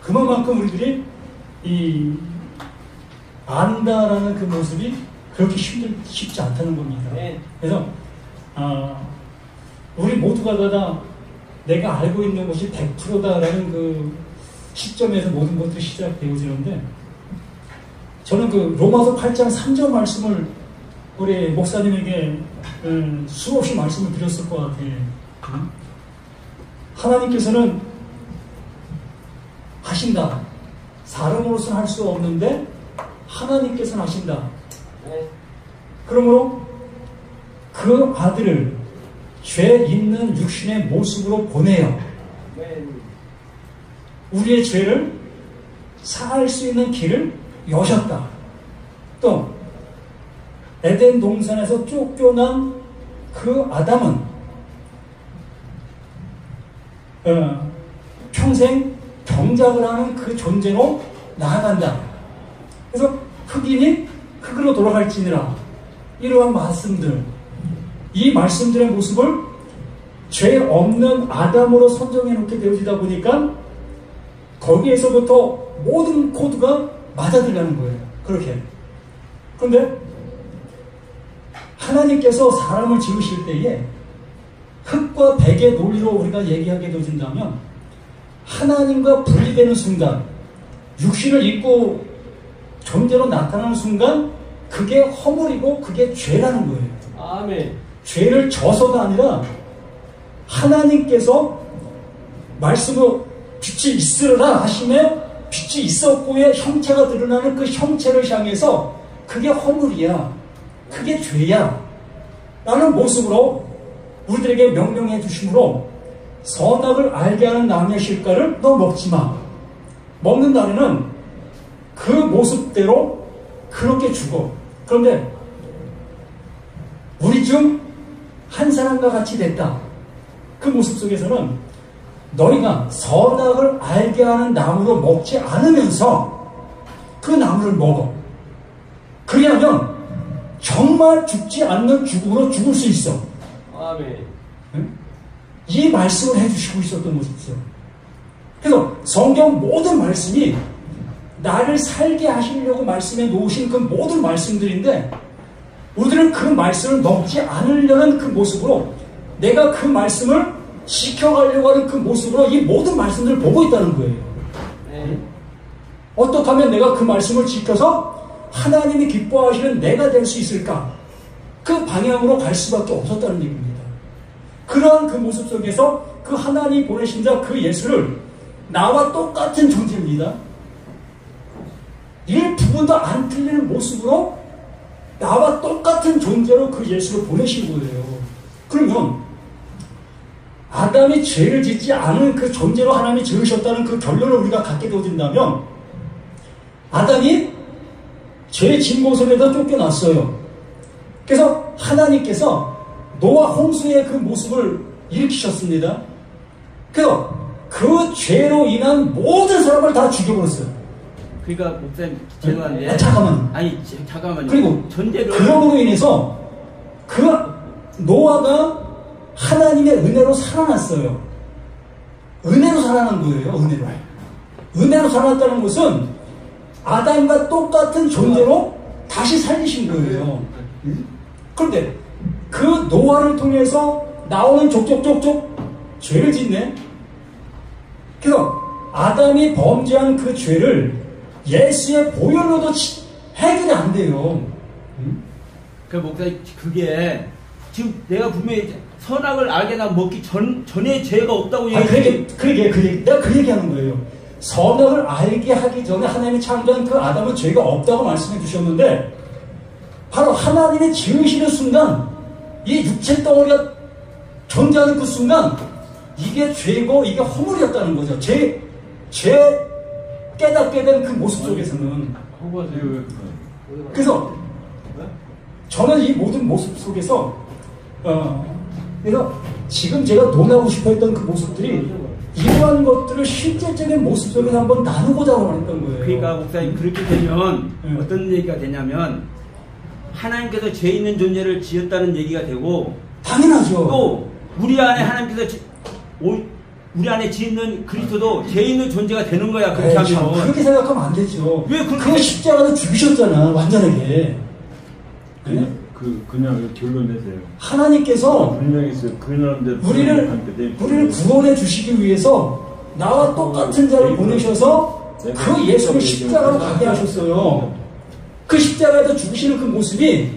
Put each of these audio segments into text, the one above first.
그만큼 우리들이 이 안다라는 그 모습이 그렇게 쉽지 않다는 겁니다. 그래서 우리 모두가 다 내가 알고 있는 것이 100%다라는 그 시점에서 모든 것들이 시작되어지는데, 저는 그 로마서 8장 3절 말씀을 우리 목사님에게 수없이 말씀을 드렸을 것 같아요. 하나님께서는 하신다. 사람으로서는 할 수 없는데 하나님께서는 하신다. 그러므로 그 아들을 죄 있는 육신의 모습으로 보내요. 우리의 죄를 사할 수 있는 길을 여셨다. 또 에덴 동산에서 쫓겨난 그 아담은 평생 경작을 하는 그 존재로 나아간다. 그래서 흑인이 흑으로 돌아갈지니라. 이러한 말씀들, 이 말씀들의 모습을 죄 없는 아담으로 선정해 놓게 되어지다 보니까 거기에서부터 모든 코드가 맞아들어가는 거예요. 그렇게. 그런데 하나님께서 사람을 지으실 때에 흙과 백의 논리로 우리가 얘기하게 되어진다면, 하나님과 분리되는 순간, 육신을 입고 존재로 나타나는 순간, 그게 허물이고 그게 죄라는 거예요. 아멘. 죄를 져서가 아니라 하나님께서 말씀으로 빛이 있으라 하시며 빛이 있었고의 형체가 드러나는 그 형체를 향해서 그게 허물이야, 그게 죄야 라는 모습으로 우리들에게 명령해 주심으로, 선악을 알게 하는 나무의 실과를 너 먹지마. 먹는 날에는 그 모습대로 그렇게 죽어. 그런데 우리 중 한 사람과 같이 됐다. 그 모습 속에서는 너희가 선악을 알게 하는 나무로 먹지 않으면서 그 나무를 먹어. 그리하면 정말 죽지 않는 죽음으로 죽을 수 있어. 아멘. 이 말씀을 해주시고 있었던 것이죠. 그래서 성경 모든 말씀이 나를 살게 하시려고 말씀해 놓으신 그 모든 말씀들인데, 우리들은 그 말씀을 먹지 않으려는 그 모습으로, 내가 그 말씀을 지켜가려고 하는 그 모습으로 이 모든 말씀들을 보고 있다는 거예요. 어떻게 하면 내가 그 말씀을 지켜서 하나님이 기뻐하시는 내가 될 수 있을까? 그 방향으로 갈 수밖에 없었다는 얘기입니다. 그러한 그 모습 속에서 그 하나님이 보내신 자 그 예수를 나와 똑같은 존재입니다. 1%도 안 틀리는 모습으로 나와 똑같은 존재로 그 예수를 보내신 거예요. 그러면 아담이 죄를 짓지 않은 그 존재로 하나님이 지으셨다는 그 결론을 우리가 갖게 되어진다면, 아담이 죄 진 곳에다 쫓겨났어요. 그래서 하나님께서 노아 홍수의 그 모습을 일으키셨습니다. 그래서 그 죄로 인한 모든 사람을 다 죽여버렸어요. 그러니까 목사님 죄송한데, 잠깐만. 아니 잠깐만요. 그리고 전제를 그럼으로 인해서 그 노아가 하나님의 은혜로 살아났어요. 은혜로 살아난 거예요. 은혜로 살아났다는 것은 아담과 똑같은 존재로 다시 살리신 거예요. 그런데 그 노아를 통해서 나오는 족족 죄를 짓네. 그래서 아담이 범죄한 그 죄를 예수의 보혈로도 해결이 안 돼요. 그 목사님, 그게 지금 내가 분명히 선악을 알게나 먹기 전에 죄가 없다고 얘기해. 내가 그 얘기하는 거예요. 선악을 알게 하기 전에 하나님이 창조한 그 아담은 죄가 없다고 말씀해 주셨는데, 바로 하나님이 지으시는 순간, 이 육체 덩어리가 존재하는 그 순간, 이게 죄고 이게 허물이었다는 거죠. 죄 깨닫게 된 그 모습 속에서는. 그래서 저는 이 모든 모습 속에서 내가 지금 제가 논하고 싶어 했던 그 모습들이 이러한 것들을 실제적인 모습 속에서 한번 나누고자 말했던 거예요. 그러니까 목사님, 그렇게 되면 어떤 얘기가 되냐면, 하나님께서 죄 있는 존재를 지었다는 얘기가 되고, 당연하죠. 또 우리 안에 하나님께서 우리 안에 지있는 그리스도도 죄 있는 존재가 되는 거야. 그렇게 에이, 참, 하면. 그렇게 생각하면 안 되죠. 왜 그렇게 그 십자가는 죽이셨잖아, 완전하게. 네? 그냥 결론 내세요. 하나님께서 분명히 있어요. 우리를 구원해 주시기 위해서 나와 똑같은 자를 보내셔서 그 예수를 십자가로 가게 하셨어요. 그 십자가에서 죽으시는 그 모습이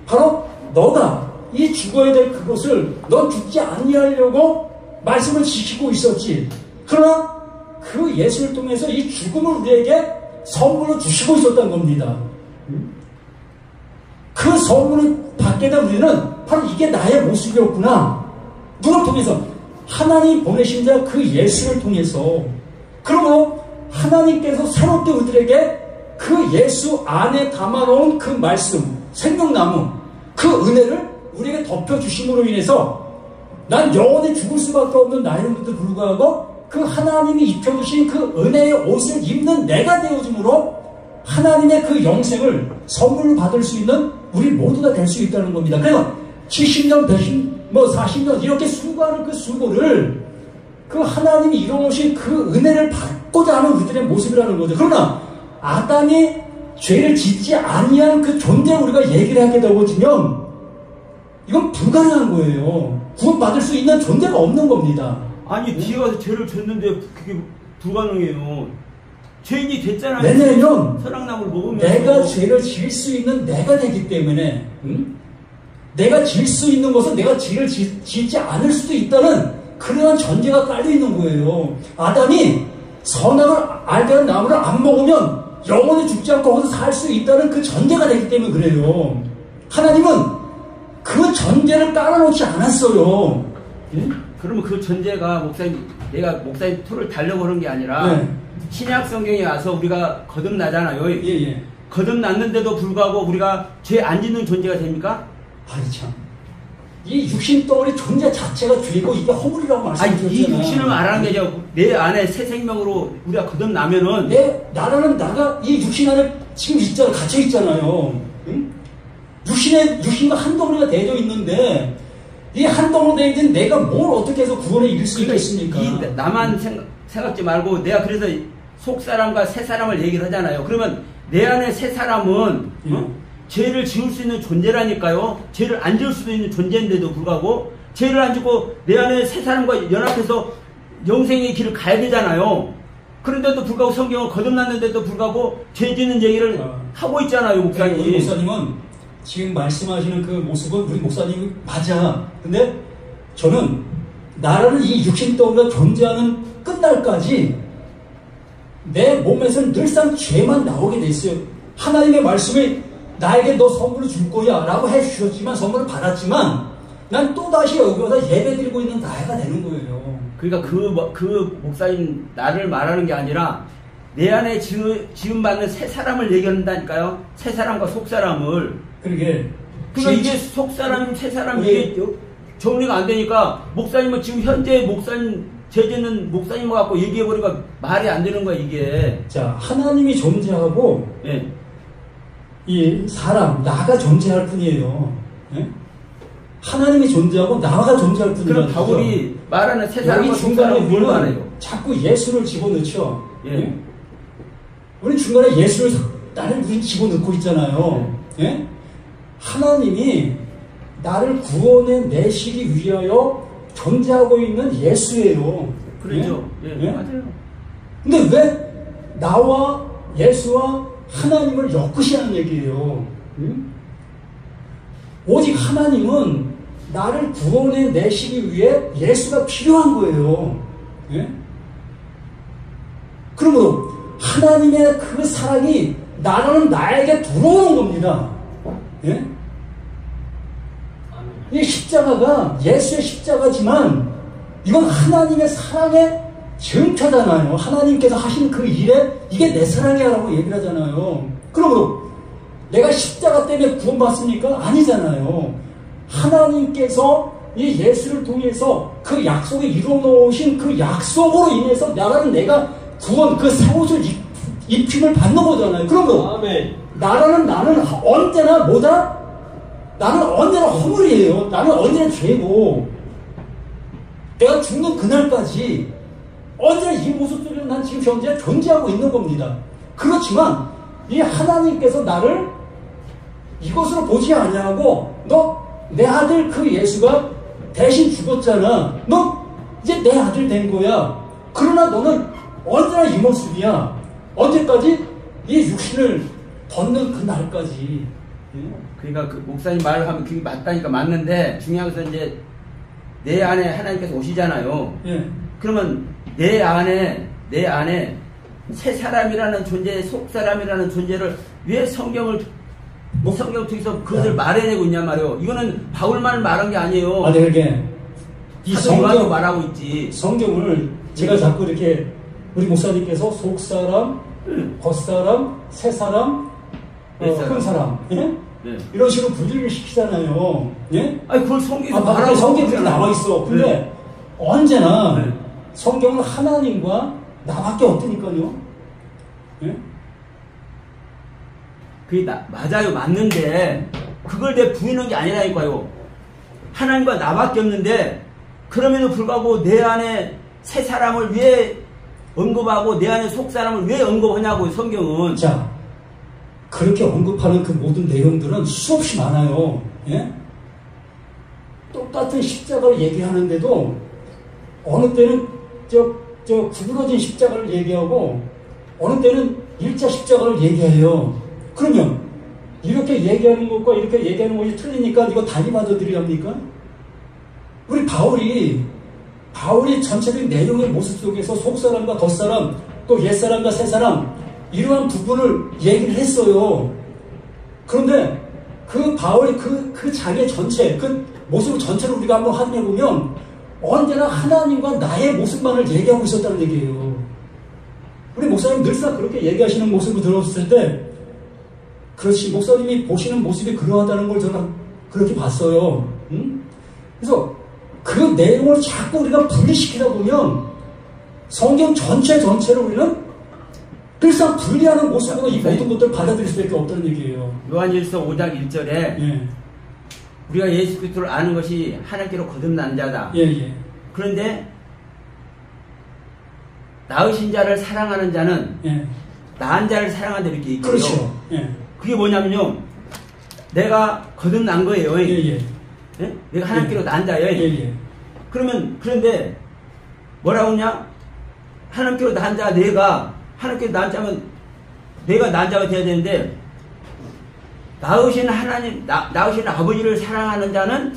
바로 너가 이 죽어야 될 그것을 넌 죽지 아니하려고 말씀을 지키고 있었지. 그러나 그 예수를 통해서 이 죽음을 우리에게 선물로 주시고 있었던 겁니다. 그 선물을 받게 된 우리는 바로 이게 나의 모습이었구나. 누굴 통해서? 하나님 보내신 자 그 예수를 통해서. 그러므로 하나님께서 새롭게 우리들에게 그 예수 안에 담아놓은 그 말씀, 생명나무, 그 은혜를 우리에게 덮여주심으로 인해서 난 영원히 죽을 수밖에 없는 나이임에도 불구하고 그 하나님이 입혀주신 그 은혜의 옷을 입는 내가 되어줌으로 하나님의 그 영생을 선물로 받을 수 있는 우리 모두가 될 수 있다는 겁니다. 그래서 70년, 100년, 40년 이렇게 수고하는 그 수고를 그 하나님이 이루어오신 그 은혜를 받고자 하는 우리들의 모습이라는 거죠. 그러나 아담이 죄를 짓지 아니한 그 존재를 우리가 얘기를 하게 되어지면 이건 불가능한 거예요. 구원받을 수 있는 존재가 없는 겁니다. 아니 뒤에 가서 죄를 졌는데 그게 불가능해요. 죄인이 됐잖아요. 왜냐하면 선악나무를 먹으면서 내가 죄를 지을 수 있는 내가 되기 때문에 내가 지을 수 있는 것은 내가 죄를 짓지 않을 수도 있다는 그러한 전제가 깔려있는 거예요. 아담이 선악을 알게 하는 나무를 안 먹으면 영원히 죽지 않고 거기서 살 수 있다는 그 전제가 되기 때문에 그래요. 하나님은 그 전제를 깔아놓지 않았어요. 예? 그러면 그 전제가 목사님, 내가 목사님 토를 달려고 그런 게 아니라 네. 신약 성경에 와서 우리가 거듭나잖아요. 예. 거듭났는데도 불구하고 우리가 죄 안 짓는 존재가 됩니까? 아니 참. 이 육신 덩어리 존재 자체가 죄고 이게 허물이라고 말씀드렸잖아요. 이 육신을 말하는 게 아니라 내 안에 새 생명으로 우리가 거듭나면은 나라는 나가 이 육신 안에 지금 있잖아, 갇혀 있잖아요. 응? 육신과 한 덩어리가 되어 있는데 이 한 덩어리 되어 있는 내가 뭘 어떻게 해서 구원에 이를 수 있겠습니까? 나만 생각지 말고 내가 그래서 속 사람과 새 사람을 얘기를 하잖아요. 그러면 내 안에 새 사람은 죄를 지을 수 있는 존재라니까요. 죄를 안 지을 수도 있는 존재인데도 불구하고 죄를 안 짓고 내 안에 새 사람과 연합해서 영생의 길을 가야 되잖아요. 그런데도 불구하고 성경은 거듭났는데도 불구하고 죄 짓는 얘기를 하고 있잖아요, 목사님. 우리 목사님은 지금 말씀하시는 그 모습은 우리 목사님이 맞아. 근데 저는 나라는 이 육신 덩어리가 존재하는 끝날까지 내 몸에서는 늘상 죄만 나오게 돼 있어요. 하나님의 말씀이 나에게 너 선물을 줄 거야 라고 해주셨지만 선물을 받았지만 난 또다시 여기 와서 예배 드리고 있는 나이가 되는 거예요. 그러니까 그 목사님 나를 말하는 게 아니라 내 안에 지음받는 새 사람을 얘기한다니까요. 새 사람과 속 사람을. 그러게. 그러니까 이게 속 사람, 새 사람 이게 정리가 안 되니까 목사님은 지금 현재 목사님 제재는 목사님 갖고 얘기해버리니까 말이 안 되는 거야 이게. 자, 하나님이 존재하고 예. 이 사람, 나가 존재할 뿐이에요. 예? 하나님이 존재하고 나가 존재할 뿐이에요. 그럼 바울이 말하는 새 사람과 여기 속 중간에 사람은 뭘 말해요? 우리는 자꾸 예수를 집어넣죠. 예. 우리 중간에 예수를 나를 우린 집어넣고 있잖아요. 예? 하나님이 나를 구원해 내시기 위하여 존재하고 있는 예수예요. 그렇죠. 예? 맞아요. 근데 왜 나와 예수와 하나님을 엮으시는 얘기예요? 오직 하나님은 나를 구원해 내시기 위해 예수가 필요한 거예요. 예? 그러므로 하나님의 그 사랑이 나라는 나에게 들어오는 겁니다. 예? 이 십자가가 예수의 십자가지만 이건 하나님의 사랑의 증표잖아요. 하나님께서 하신 그 일에 이게 내 사랑이야 라고 얘기를 하잖아요. 그러므로 내가 십자가 때문에 구원받습니까? 아니잖아요. 하나님께서 이 예수를 통해서 그 약속에 이루어놓으신 그 약속으로 인해서 나라는 내가 구원, 그 새 옷을 입힘을 받는 거잖아요. 그러므로 나라는 나는 언제나 뭐다? 나는 언제나 허물이에요. 나는 언제나 죄고 내가 죽는 그날까지 언제나 이 모습 속에 난 지금 현재 존재하고 있는 겁니다. 그렇지만 이 하나님께서 나를 이것으로 보지 아니하고 너 내 아들 그 예수가 대신 죽었잖아. 너 이제 내 아들 된 거야. 그러나 너는 언제나 이 모습이야. 언제까지? 이 육신을 벗는 그 날까지. 그러니까 그 목사님 말을 하면 그게 맞다니까 맞는데 중요한 것은 이제 내 안에 하나님께서 오시잖아요. 예. 그러면 내 안에 새 사람이라는 존재, 속 사람이라는 존재를 왜 성경을 통해서 그것을 말해내고 있냐 말이에요. 이거는 바울만 말한 게 아니에요. 아, 네, 그렇게 이 성경도 말하고 있지. 성경을 제가 자꾸 이렇게 우리 목사님께서 속 사람, 겉 사람, 새 사람, 큰 사람, 예? 네. 이런 식으로 분리를 시키잖아요. 예? 아니 그걸 성경에 말하고 성경에 그렇게 나와 있어. 근데 네. 언제나 네. 성경은 하나님과 나밖에 없다니까요. 예? 그게 맞아요. 맞는데 그걸 내 부인한 게 아니라니까요. 하나님과 나밖에 없는데 그럼에도 불구하고 내 안에 새 사람을 왜 언급하고 내 안에 속 사람을 왜 언급하냐고요. 성경은. 자, 그렇게 언급하는 그 모든 내용들은 수없이 많아요. 예? 똑같은 십자가를 얘기하는데도 어느 때는 구부러진 십자가를 얘기하고 어느 때는 일자 십자가를 얘기해요. 그러면 이렇게 얘기하는 것과 이렇게 얘기하는 것이 틀리니까 이거 단위 받아들여야 합니까? 우리 바울이 전체적인 내용의 모습 속에서 속사람과 겉사람 또 옛사람과 새사람 이러한 부분을 얘기를 했어요. 그런데 그 바울이 그 장의 전체 그 모습 전체를 우리가 한번 확인해 보면 언제나 하나님과 나의 모습만을 얘기하고 있었다는 얘기예요. 우리 목사님 늘상 그렇게 얘기하시는 모습을 들었을 때 그렇지 목사님이 보시는 모습이 그러하다는 걸 저는 그렇게 봤어요. 응? 그래서 그 내용을 자꾸 우리가 분리시키다 보면 성경 전체를 우리는 늘상 분리하는 모습으로 이 모든 것들을 받아들일 수밖에 없다는 얘기예요. 요한일서 5장 1절에 예. 우리가 예수 그리스도를 아는 것이 하나님께로 거듭난 자다. 예. 그런데 낳으신 자를 사랑하는 자는 예. 낳은 자를 사랑한다 이렇게 얘기해요. 그렇죠. 예. 그게 뭐냐면요. 내가 거듭난 거예요. 예. 예? 내가 하나님께로 난 자예요. 예. 그런데 뭐라고 하냐? 하나님께로 난 자, 내가 하나님께로 난 자면 내가 난 자가 돼야 되는데 낳으신 낳으신 아버지를 사랑하는 자는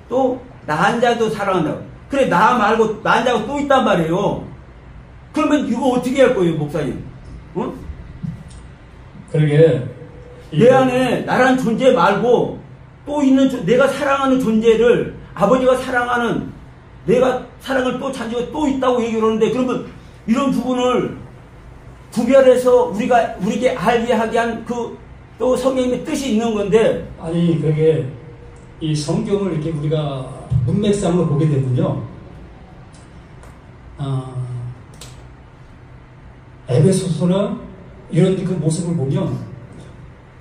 또 낳은 자도 사랑한다고. 그래 나 말고 낳은 자가 또 있단 말이에요. 그러면 이거 어떻게 할 거예요, 목사님? 어? 그러게 내 안에 나란 존재 말고 또 있는 내가 사랑하는 존재를 아버지가 사랑하는 내가 사랑을 또 잔지가 또 있다고 얘기를 하는데 그러면 이런 부분을 구별해서 우리에게 알게 하게 한 그 또 성경의 뜻이 있는 건데 아니 그게 이 성경을 이렇게 우리가 문맥상으로 보게 되면요. 에베소서나 이런 그 모습을 보면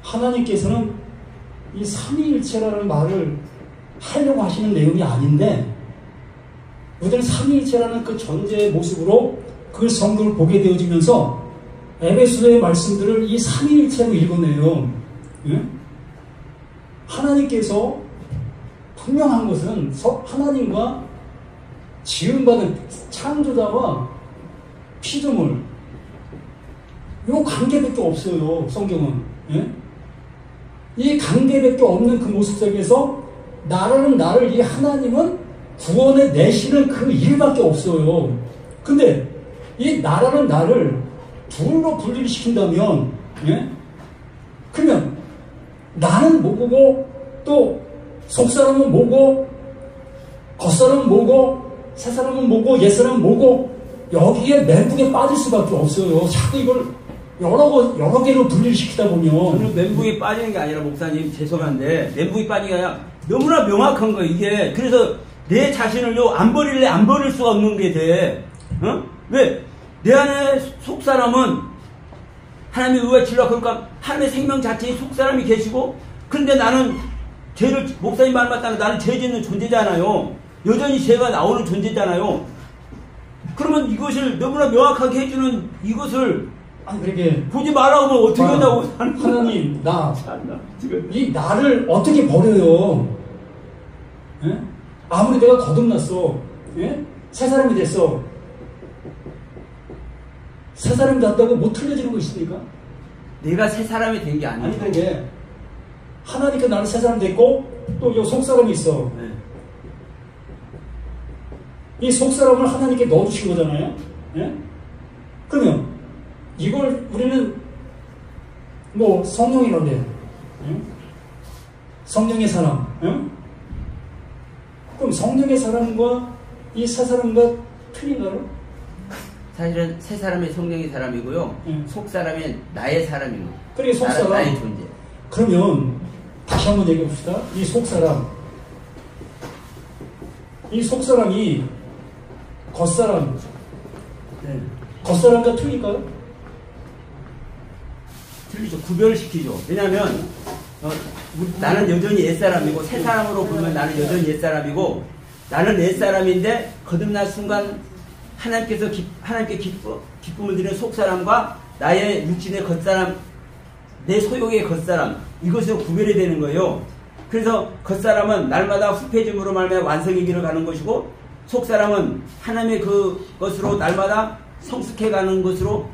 하나님께서는 이 삼위일체라는 말을 하려고 하시는 내용이 아닌데 우리는 삼위일체라는 그 존재의 모습으로 그 성경을 보게 되어지면서 에베소서의 말씀들을 이 삼위일체로 읽어내요. 예? 하나님께서 분명한 것은 하나님과 지음받은 창조자와 피조물 이 관계밖에 없어요. 성경은. 예? 이 관계밖에 없는 그 모습 속에서 나를 이 하나님은 구원에 내시는 그 일밖에 없어요. 근데 이 나라는 나를 둘로 분리를 시킨다면 예? 그러면 나는 뭐고 또 속사람은 뭐고 겉사람은 뭐고 새사람은 뭐고 옛사람은 뭐고 여기에 멘붕에 빠질 수밖에 없어요. 자꾸 이걸 여러 개로 분리를 시키다 보면 저는 멘붕에 빠지는 게 아니라 목사님 죄송한데 멘붕에 빠지는 게 아니라 너무나 명확한 거예요. 이게 그래서 내 자신을요 안 버릴 수가 없는 게 돼. 어? 왜? 내 안에 속사람은 하나님의 의와 진리와 그러니까 하나님의 생명 자체에 속사람이 계시고 근데 나는 죄를 목사님 말 맞다면 나는 죄 짓는 존재잖아요. 여전히 죄가 나오는 존재잖아요. 그러면 이것을 너무나 명확하게 해주는 이것을 아니 그렇게 보지 말라고 하면 어떻게 한다고 하나님 나 지금 이 나를 어떻게 버려요? 예? 아무리 내가 거듭났어, 예? 새 사람이 됐어. 새 사람이 됐다고 뭐 틀려지는 거 있습니까? 내가 새 사람이 된 게 아니에요. 아니 그게 하나님께 나는 새 사람 됐고 또 이 속 사람이 있어. 네. 이 속 사람을 하나님께 넣어주신 거잖아요. 예? 그러면 이걸 우리는 뭐 성령이라고 해요. 예? 성령의 사람. 예? 그럼 성령의 사람과 이 새 사람과 틀린가요? 사실은 새 사람이 성령의 사람이고요. 속 사람이 나의 사람이고. 그래 속 사람. 나의 존재. 그러면 다시 한번 얘기해 봅시다. 이 속 사람. 이 속 사람이 겉사람. 네. 겉사람과 틀릴까요? 틀리죠. 구별시키죠. 왜냐하면 나는 여전히 옛사람이고 새 사람으로 보면 나는 여전히 옛사람이고 나는 옛사람인데 거듭난 순간 하나님께 기쁨을 드리는 속사람과 나의 육신의 겉사람, 내 소욕의 겉사람, 이것으로 구별이 되는 거예요. 그래서 겉사람은 날마다 후패짐으로 말미암아 완성의 길을 가는 것이고 속사람은 하나님의 그것으로 날마다 성숙해가는 것으로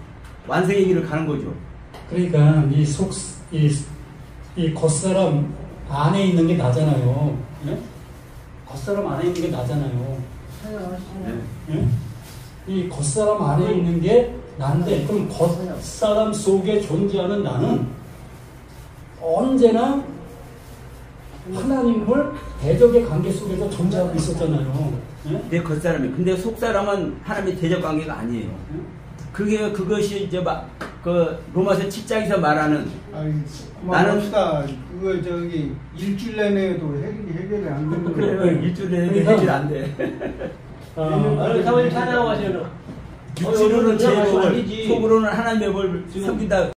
완성의 길을 가는 거죠. 그러니까 이 겉사람 안에 있는 게 나잖아요. 예? 겉사람 안에 있는 게 나잖아요. 예? 이 겉사람 안에 있는 게 나인데 그럼 겉사람 속에 존재하는 나는 언제나 하나님을 대적의 관계 속에서 존재하고 있었잖아요. 예? 내 겉사람이. 근데 속사람은 하나님의 대적 관계가 아니에요. 그것이 이제 그 로마서 7장에서 말하는 나는 합시다. 그거 저기 일주일 내내도 해결이 안 되는 그래 거예요. 일주일 내내 해결 안 돼. 사모님 찬양하시는 육신으로는 제 법을 속으로는 하나님의 법을 섬긴다.